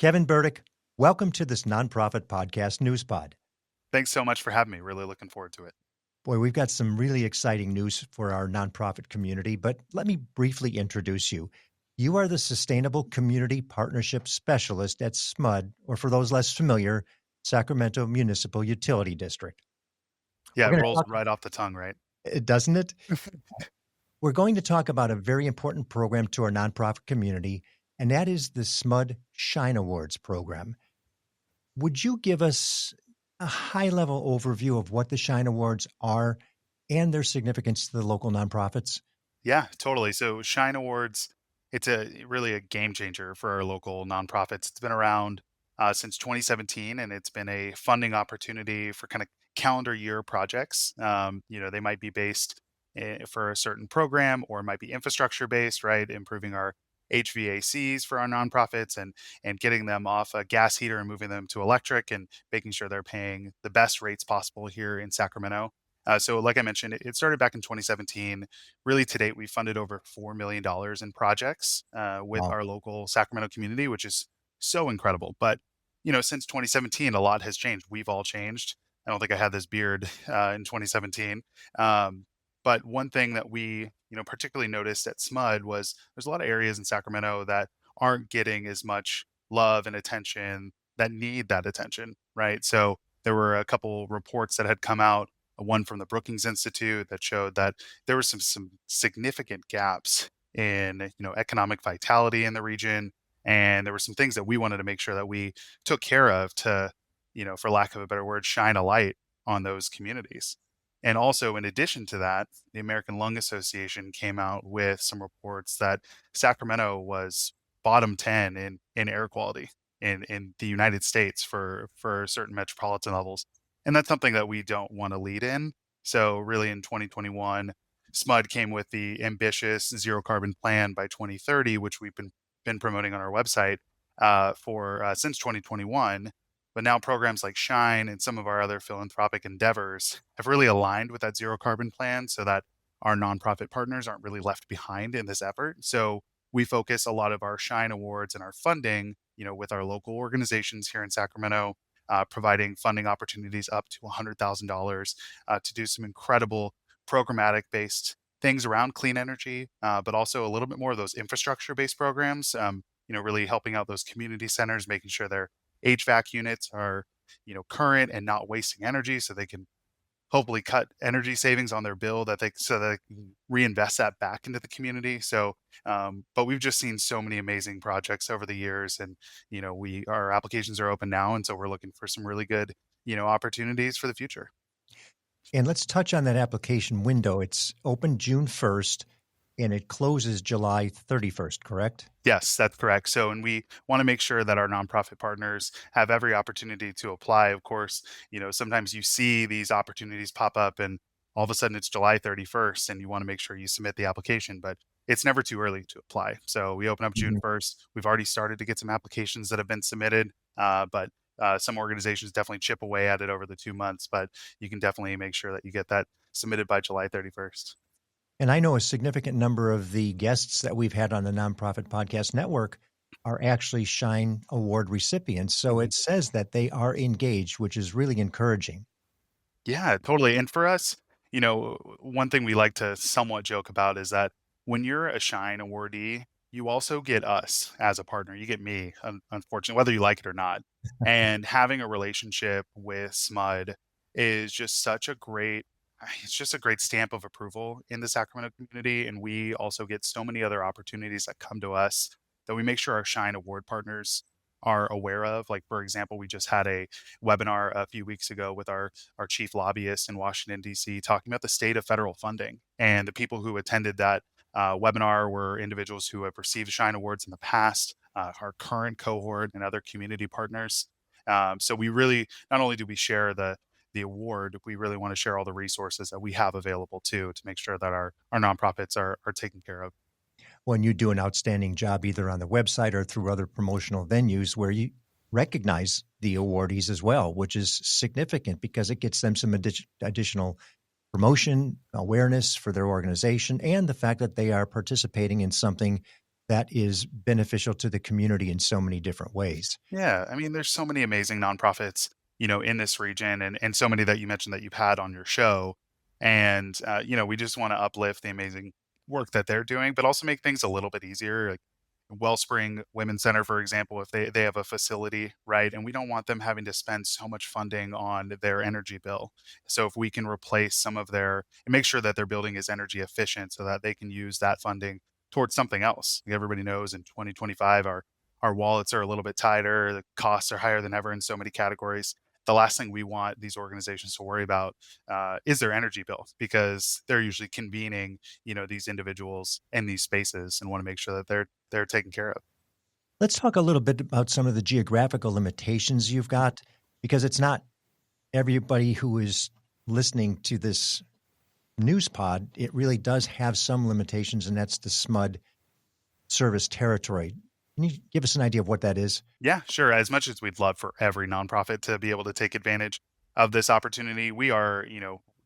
Kevin Burdick, welcome to this nonprofit podcast, NewsPod. Thanks so much for having me. Really looking forward to it. Boy, we've got some really exciting news for our nonprofit community, but let me briefly introduce you. You are the Sustainable Community Partnership Specialist at SMUD, or for those less familiar, Sacramento Municipal Utility District. Yeah, it rolls right off the tongue, right? Doesn't it? We're going to talk about a very important program to our nonprofit community, and that is the SMUD Shine Awards program. Would you give us a high-level overview of what the Shine Awards are and their significance to the local nonprofits? Yeah, totally. So Shine Awards, it's really a game changer for our local nonprofits. It's been around since 2017, and it's been a funding opportunity for kind of calendar year projects. They might be based for a certain program, or it might be infrastructure based, right? Improving our HVACs for our nonprofits and getting them off a gas heater and moving them to electric and making sure they're paying the best rates possible here in Sacramento. So like I mentioned, it started back in 2017. Really, to date, we funded over $4 million in projects with Wow. our local Sacramento community, which is so incredible. But, since 2017, a lot has changed. We've all changed. I don't think I had this beard in 2017. But one thing that we, particularly noticed at SMUD was there's a lot of areas in Sacramento that aren't getting as much love and attention that need that attention, right? So there were a couple reports that had come out, one from the Brookings Institute that showed that there were some significant gaps in, economic vitality in the region. And there were some things that we wanted to make sure that we took care of to, for lack of a better word, shine a light on those communities. And also, in addition to that, the American Lung Association came out with some reports that Sacramento was bottom 10 in air quality in the United States for certain metropolitan levels. And that's something that we don't want to lead in. So really in 2021, SMUD came with the ambitious zero carbon plan by 2030, which we've been promoting on our website for since 2021. But now programs like Shine and some of our other philanthropic endeavors have really aligned with that zero carbon plan so that our nonprofit partners aren't really left behind in this effort. So we focus a lot of our Shine Awards and our funding, with our local organizations here in Sacramento, providing funding opportunities up to $100,000 to do some incredible programmatic-based things around clean energy, but also a little bit more of those infrastructure-based programs, really helping out those community centers, making sure their HVAC units are, current and not wasting energy so they can hopefully cut energy savings on their bill so that they can reinvest that back into the community. So, but we've just seen so many amazing projects over the years, and our applications are open now, and so we're looking for some really good opportunities for the future. And let's touch on that application window. It's open June 1st and it closes July 31st, correct? Yes, that's correct. So, and we want to make sure that our nonprofit partners have every opportunity to apply. Of course, sometimes you see these opportunities pop up and all of a sudden it's July 31st and you want to make sure you submit the application, but it's never too early to apply. So we open up June 1st. We've already started to get some applications that have been submitted, but some organizations definitely chip away at it over the 2 months, but you can definitely make sure that you get that submitted by July 31st. And I know a significant number of the guests that we've had on the Nonprofit Podcast Network are actually Shine Award recipients. So it says that they are engaged, which is really encouraging. Yeah, totally. And for us, one thing we like to somewhat joke about is that when you're a Shine awardee, you also get us as a partner. You get me, unfortunately, whether you like it or not. And having a relationship with SMUD is just it's just a great stamp of approval in the Sacramento community. And we also get so many other opportunities that come to us that we make sure our Shine Award partners are aware of. Like, for example, we just had a webinar a few weeks ago with our chief lobbyist in Washington, D.C., talking about the state of federal funding. And the people who attended that webinar were individuals who have received Shine Awards in the past, our current cohort, and other community partners. So we really, not only do we share the award, we really want to share all the resources that we have available too, to make sure that our nonprofits are taken care of. When you do an outstanding job, either on the website or through other promotional venues where you recognize the awardees as well, which is significant because it gets them some additional promotion, awareness for their organization, and the fact that they are participating in something that is beneficial to the community in so many different ways. Yeah, I mean, there's so many amazing nonprofits, in this region, and so many that you mentioned that you've had on your show, and we just want to uplift the amazing work that they're doing, but also make things a little bit easier. Like Wellspring Women's Center, for example, if they have a facility, right, and we don't want them having to spend so much funding on their energy bill. So if we can replace some of their and make sure that their building is energy efficient, so that they can use that funding towards something else. Like everybody knows, in 2025, our wallets are a little bit tighter, the costs are higher than ever in so many categories. The last thing we want these organizations to worry about is their energy bill, because they're usually convening, these individuals in these spaces, and want to make sure that they're taken care of. Let's talk a little bit about some of the geographical limitations you've got, because it's not everybody who is listening to this news pod. It really does have some limitations, and that's the SMUD service territory. Can you give us an idea of what that is? Yeah, sure. As much as we'd love for every nonprofit to be able to take advantage of this opportunity, we are,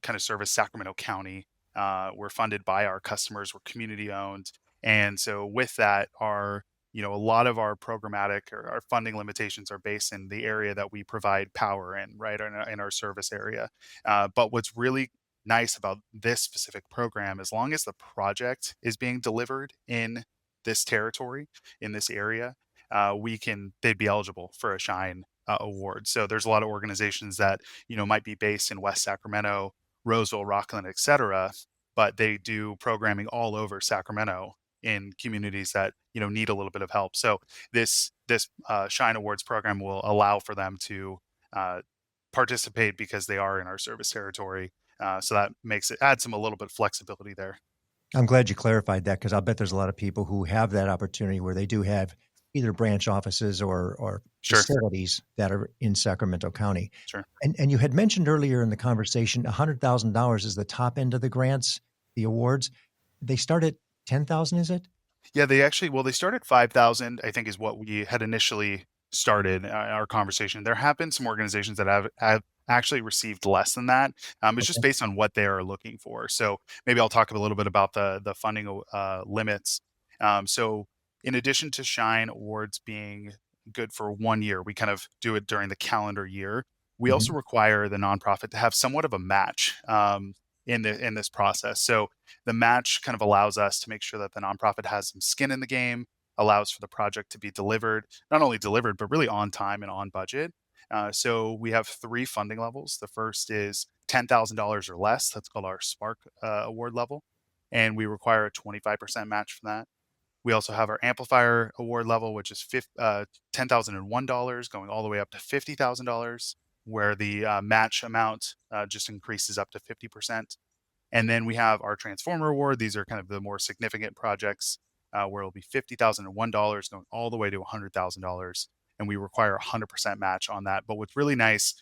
kind of service Sacramento County. We're funded by our customers. We're community owned, and so with that, a lot of our programmatic or our funding limitations are based in the area that we provide power in, right, in our service area. But what's really nice about this specific program, as long as the project is being delivered in this territory, in this area, they'd be eligible for a Shine award. So there's a lot of organizations that might be based in West Sacramento, Roseville, Rockland, etc., but they do programming all over Sacramento in communities that need a little bit of help. So this Shine Awards program will allow for them to uh, participate because they are in our service territory. So that makes it add some a little bit of flexibility there. I'm glad you clarified that, because I'll bet there's a lot of people who have that opportunity where they do have either branch offices or Sure, facilities that are in Sacramento County. sure. And you had mentioned earlier in the conversation, $100,000 is the top end of the grants, the awards. They start at 10,000, is it? Yeah, they started 5,000, I think is what we had initially started our conversation. There have been some organizations that have actually received less than that. It's just Okay. based on what they are looking for. So maybe I'll talk a little bit about the funding limits. So in addition to Shine Awards being good for 1 year, we kind of do it during the calendar year. We also Mhm. require the nonprofit to have somewhat of a match in this process. So the match kind of allows us to make sure that the nonprofit has some skin in the game, allows for the project to be delivered, not only delivered, but really on time and on budget. So we have three funding levels. The first is $10,000 or less. That's called our Spark award level. And we require a 25% match for that. We also have our amplifier award level, which is $10,001 going all the way up to $50,000, where the match amount just increases up to 50%. And then we have our Transformer Award. These are kind of the more significant projects where it'll be $50,001 going all the way to $100,000. And we require a 100% match on that. But what's really nice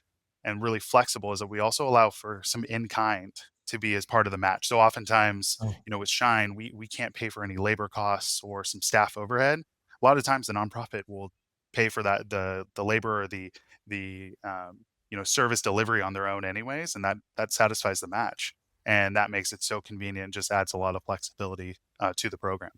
and really flexible is that we also allow for some in kind to be as part of the match. So oftentimes, Oh, with Shine, we can't pay for any labor costs or some staff overhead. A lot of times the nonprofit will pay for that the labor or the service delivery on their own anyways, and that satisfies the match, and that makes it so convenient, just adds a lot of flexibility to the program.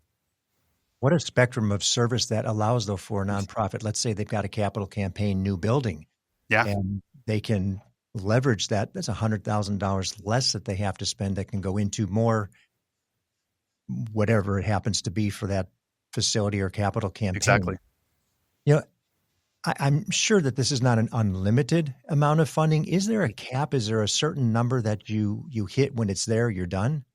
what a spectrum of service that allows, though, for a nonprofit. Let's say they've got a capital campaign, new building, Yeah, and they can leverage that. That's $100,000 less that they have to spend that can go into more, whatever it happens to be for that facility or capital exactly. campaign. You know, I'm sure that this is not an unlimited amount of funding. Is there a cap? Is there a certain number that you hit when it's there, you're done?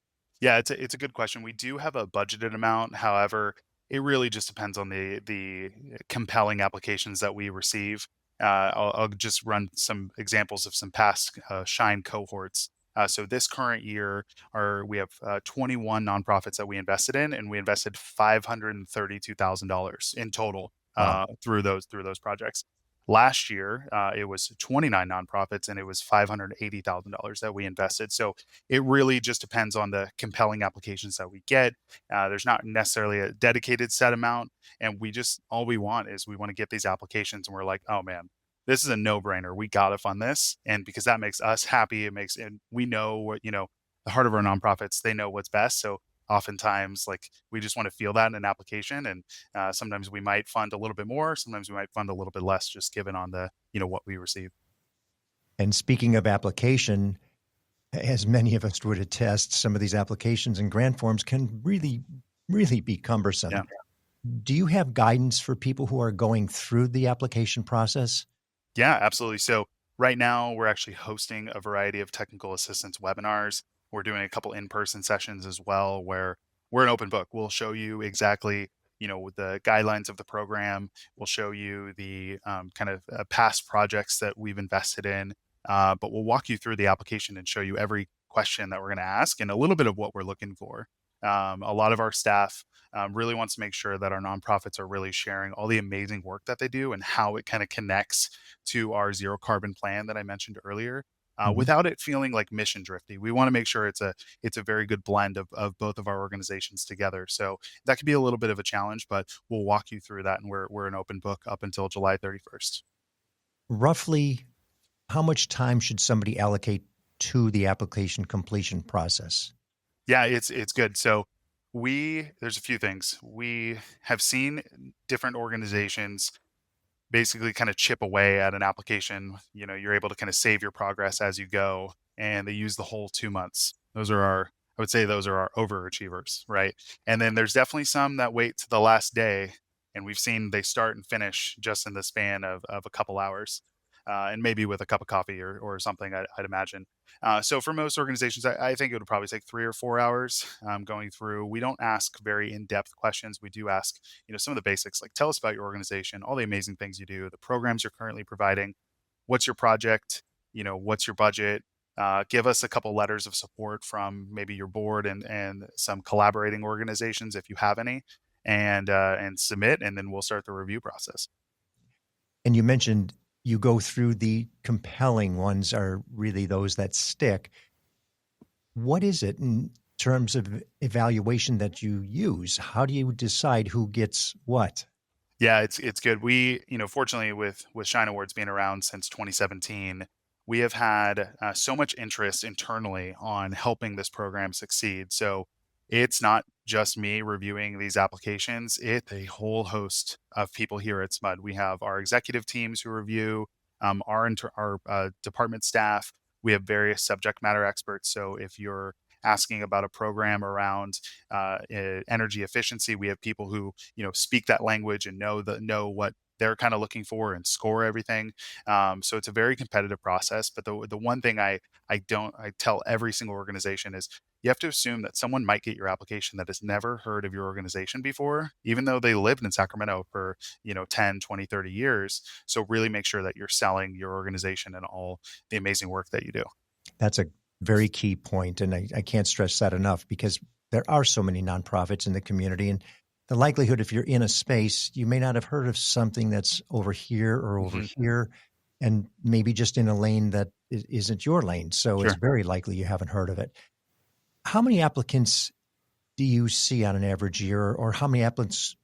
Yeah, it's a good question. We do have a budgeted amount. However, it really just depends on the compelling applications that we receive. I'll just run some examples of some past Shine cohorts. So this current year, we have 21 nonprofits that we invested in, and we invested $532,000 in total Wow. through those projects. Last year, it was 29 nonprofits, and it was $580,000 that we invested. So it really just depends on the compelling applications that we get. There's not necessarily a dedicated set amount, and all we want is we want to get these applications, and we're like, oh man, this is a no-brainer. We got to fund this, and because that makes us happy, and we know what the heart of our nonprofits. They know what's best, so oftentimes, like, we just want to feel that in an application, and sometimes we might fund a little bit more, sometimes we might fund a little bit less, just given on the what we receive. And speaking of application, as many of us would attest, some of these applications and grant forms can really, really be Yeah. cumbersome. Do you have guidance for people who are going through the application process? Yeah, absolutely. So right now we're actually hosting a variety of technical assistance webinars. We're doing a couple in-person sessions as well where we're an open book. We'll show you exactly, with the guidelines of the program. We'll show you the kind of past projects that we've invested in, but we'll walk you through the application and show you every question that we're going to ask and a little bit of what we're looking for. A lot of our staff really wants to make sure that our nonprofits are really sharing all the amazing work that they do and how it kind of connects to our zero carbon plan that I mentioned earlier, Mhm. without it feeling like mission drifty. We want to make sure it's a very good blend of both of our organizations together. So that could be a little bit of a challenge, but we'll walk you through that, and we're an open book up until July 31st. Roughly, how much time should somebody allocate to the application completion process? Yeah, it's good. So there's a few things. We have seen different organizations basically kind of chip away at an application. You're able to kind of save your progress as you go, and they use the whole 2 months. I would say those are our overachievers, right? And then there's definitely some that wait to the last day, and we've seen they start and finish just in the span of a couple hours, and maybe with a cup of coffee or something, I'd imagine. So for most organizations, I think it would probably take 3 or 4 hours going through. We don't ask very in-depth questions. We do ask, some of the basics, like tell us about your organization, all the amazing things you do, the programs you're currently providing, what's your project, what's your budget. Give us a couple letters of support from maybe your board and some collaborating organizations if you have any, and submit, and then we'll start the review process. And you mentioned you go through the compelling ones are really those that stick. What is it in terms of evaluation that you use? How do you decide who gets what? Yeah, it's good. We, fortunately, with Shine Awards being around since 2017, we have had so much interest internally on helping this program succeed. So it's not just me reviewing these applications; it's a whole host of people here at SMUD. We have our executive teams who review, our department staff. We have various subject matter experts. So if you're asking about a program around energy efficiency, we have people who speak that language and know what they're kind of looking for and score everything. So it's a very competitive process. But the one thing I tell every single organization is you have to assume that someone might get your application that has never heard of your organization before, even though they lived in Sacramento for 10, 20, 30 years. So really make sure that you're selling your organization and all the amazing work that you do. That's a very key point, and I can't stress that enough because there are so many nonprofits in the community, and the likelihood if you're in a space, you may not have heard of something that's over here or over Mhm. here, and maybe just in a lane that isn't your lane. So it's Sure. very likely you haven't heard of it. How many applicants do you see on an average year, or how many applicants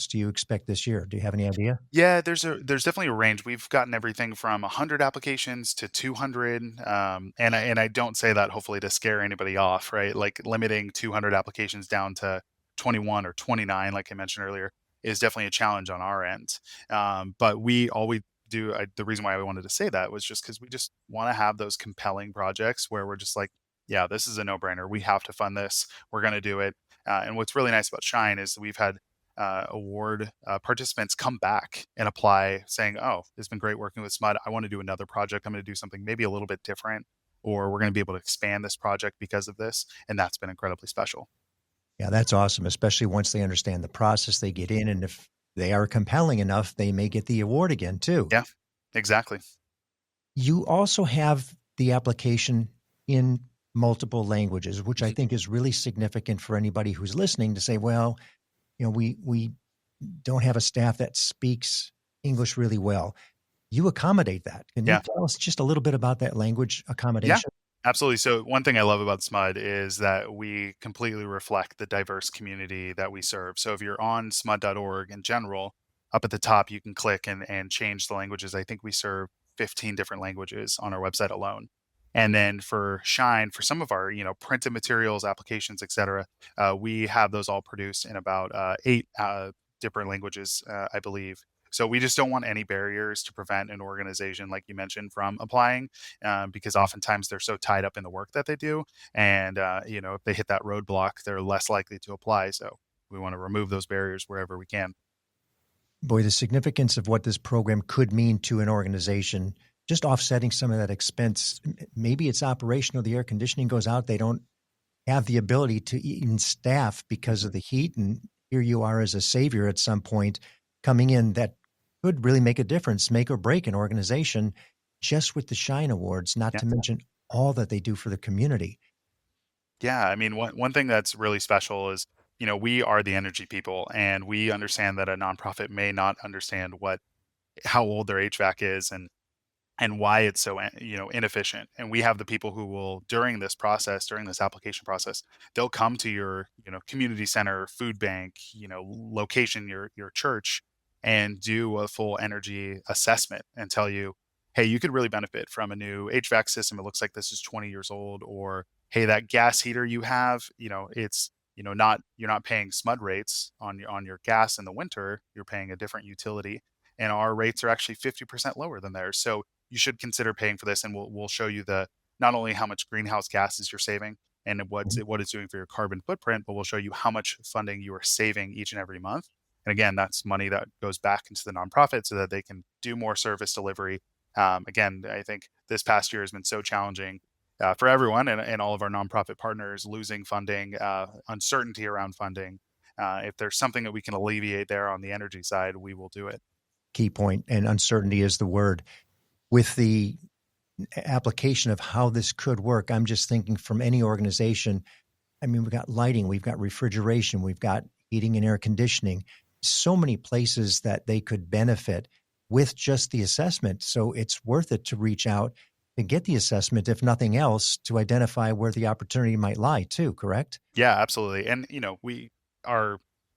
do you expect this year? Do you have any idea? Yeah, there's definitely a range. We've gotten everything from 100 applications to 200, and I don't say that hopefully to scare anybody off, right? Like limiting 200 applications down to 21 or 29, like I mentioned earlier, is definitely a challenge on our end. But all we do, the reason why I wanted to say that was just because we just want to have those compelling projects where we're just like, yeah, this is a no-brainer. We have to fund this. We're going to do it. And what's really nice about Shine is we've had award participants come back and apply saying, oh, it's been great working with SMUD. I want to do another project. I'm going to do something maybe a little bit different, or we're going to be able to expand this project because of this. And that's been incredibly special. Yeah, that's awesome, especially once they understand the process they get in, and if they are compelling enough, they may get the award again too. Yeah, exactly. You also have the application in multiple languages, which I Mhm. think is really significant for anybody who's listening to say, well, we don't have a staff that speaks English really well. You accommodate that. Can you Yeah. tell us just a little bit about that language Yeah. accommodation? Absolutely. So one thing I love about SMUD is that we completely reflect the diverse community that we serve. So if you're on smud.org in general, up at the top you can click and change the languages. I think we serve 15 different languages on our website alone. And then for Shine, for some of our, printed materials, applications, et cetera, we have those all produced in about 8 different languages, I believe. So we just don't want any barriers to prevent an organization, like you mentioned, from applying, because oftentimes they're so tied up in the work that they do, and if they hit that roadblock, they're less likely to apply. So we want to remove those barriers wherever we can. Boy, the significance of what this program could mean to an organization, just offsetting some of that expense. Maybe it's operational, the air conditioning goes out, they don't have the ability to even staff because of the heat. And here you are as a savior at some point coming in that could really make a difference, make or break an organization just with the Shine Awards, not Yeah. to mention all that they do for the community. Yeah, I mean, one thing that's really special is, we are the energy people, and we understand that a nonprofit may not understand how old their HVAC is, and why it's so inefficient. And we have the people who will, during this process, during this application process, they'll come to your community center, food bank, location, your church, and do a full energy assessment and tell you, hey, you could really benefit from a new HVAC system. It looks like this is 20 years old. Or hey, that gas heater you have, it's not, you're not paying SMUD rates on your gas in the winter. You're paying a different utility, and our rates are actually 50% lower than theirs. So you should consider paying for this, and we'll show you the not only how much greenhouse gases you're saving and what it's doing for your carbon footprint, but we'll show you how much funding you are saving each and every month. And again, that's money that goes back into the nonprofit so that they can do more service delivery. Again, I think this past year has been so challenging for everyone, and all of our nonprofit partners, losing funding, uncertainty around funding. If there's something that we can alleviate there on the energy side, we will do it. Key point, and uncertainty is the word. With the application of how this could work, I'm just thinking from any organization, I mean, we've got lighting, we've got refrigeration, we've got heating and air conditioning, so many places that they could benefit with just the assessment. So it's worth it to reach out and get the assessment, if nothing else, to identify where the opportunity might lie too, correct? Yeah, absolutely. And we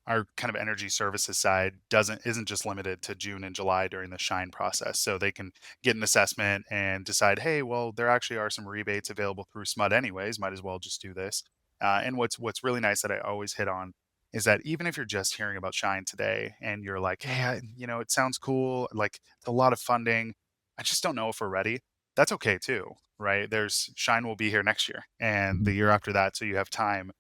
our kind of energy services side isn't just limited to June and July during the Shine process. So they can get an assessment and decide, hey, well, there actually are some rebates available through SMUD anyways. Might as well just do this. And what's really nice that I always hit on is that even if you're just hearing about Shine today and you're like, hey, it sounds cool, like it's a lot of funding, I just don't know if we're ready. That's okay too, right? There's Shine will be here next year and the Mhm. year after that, so you have time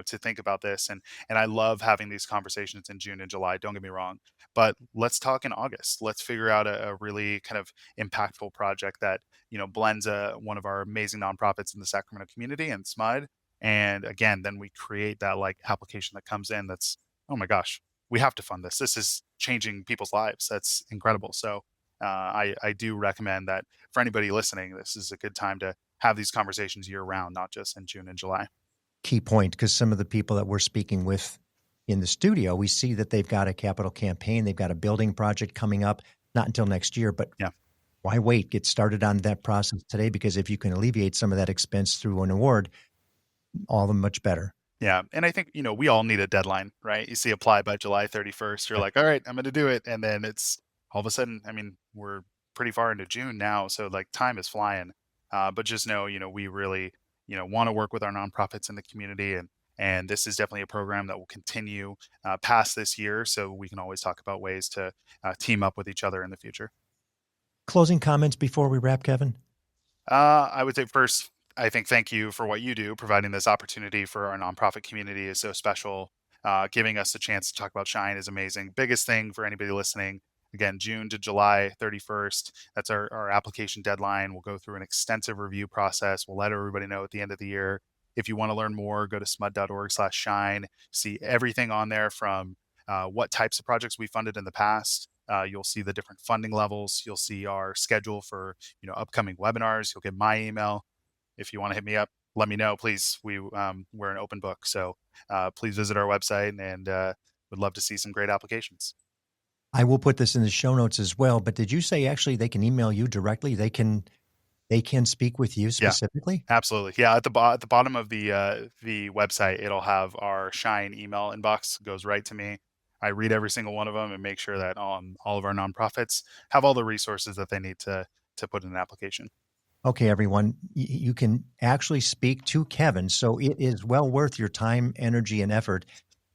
to think about this. And I love having these conversations in June and July, don't get me wrong, but let's talk in August. Let's figure out a really kind of impactful project that blends one of our amazing nonprofits in the Sacramento community and SMUD. And again, then we create that like application that comes in that's, oh my gosh, we have to fund this. This is changing people's lives. That's incredible. So I do recommend that for anybody listening, this is a good time to have these conversations year round, not just in June and July. Key point, because some of the people that we're speaking with in the studio, we see that they've got a capital campaign, they've got a building project coming up, not until next year, but Yeah. why wait? Get started on that process today, because if you can alleviate some of that expense through an award, all the much better. Yeah, and I think, we all need a deadline, right? You see apply by July 31st, you're like, "All right, I'm gonna do it." And then it's all of a sudden, I mean, we're pretty far into June now, so like time is flying. But just know, we really, want to work with our nonprofits in the community, and this is definitely a program that will continue past this year, so we can always talk about ways to team up with each other in the future. Closing comments before we wrap, Kevin? I would say first, I think thank you for what you do. Providing this opportunity for our nonprofit community is so special. Giving us a chance to talk about Shine is amazing. Biggest thing for anybody listening, again, June to July 31st. That's our application deadline. We'll go through an extensive review process. We'll let everybody know at the end of the year. If you want to learn more, go to smud.org/shine. See everything on there from what types of projects we funded in the past. You'll see the different funding levels. You'll see our schedule for upcoming webinars. You'll get my email. If you want to hit me up, let me know, please. We're an open book, so please visit our website, and would love to see some great applications. I will put this in the show notes as well, but did you say actually they can email you directly? They can speak with you Yeah, specifically? absolutely. Yeah, at the bottom of the website, it'll have our Shine email inbox. Goes right to me. I read every single one of them and make sure that all of our nonprofits have all the resources that they need to put in an application. Okay, everyone, you can actually speak to Kevin. So it is well worth your time, energy, and effort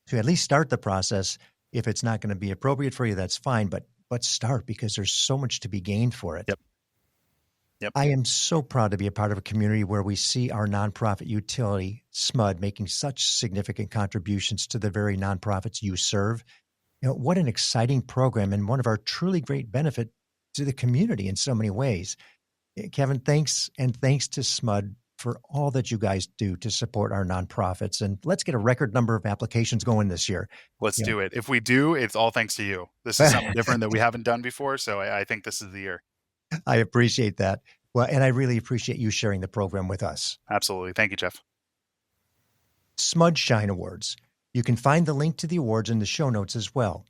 to at least start the process. If it's not going to be appropriate for you, that's fine, but start, because there's so much to be gained for it. Yep. Yep. I am so proud to be a part of a community where we see our nonprofit utility, SMUD, making such significant contributions to the very nonprofits you serve. What an exciting program, and one of our truly great benefit to the community in so many ways. Kevin, thanks, and thanks to SMUD for all that you guys do to support our nonprofits. And let's get a record number of applications going this year. Let's do it. If we do, it's all thanks to you. This is something different that we haven't done before, so I think this is the year. I appreciate that. Well, and I really appreciate you sharing the program with us. Absolutely. Thank you, Jeff. SMUD Shine Awards. You can find the link to the awards in the show notes as well.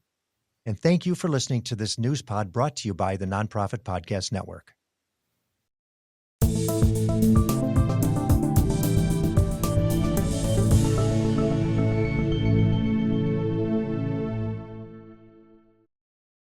And thank you for listening to this news pod brought to you by the Nonprofit Podcast Network.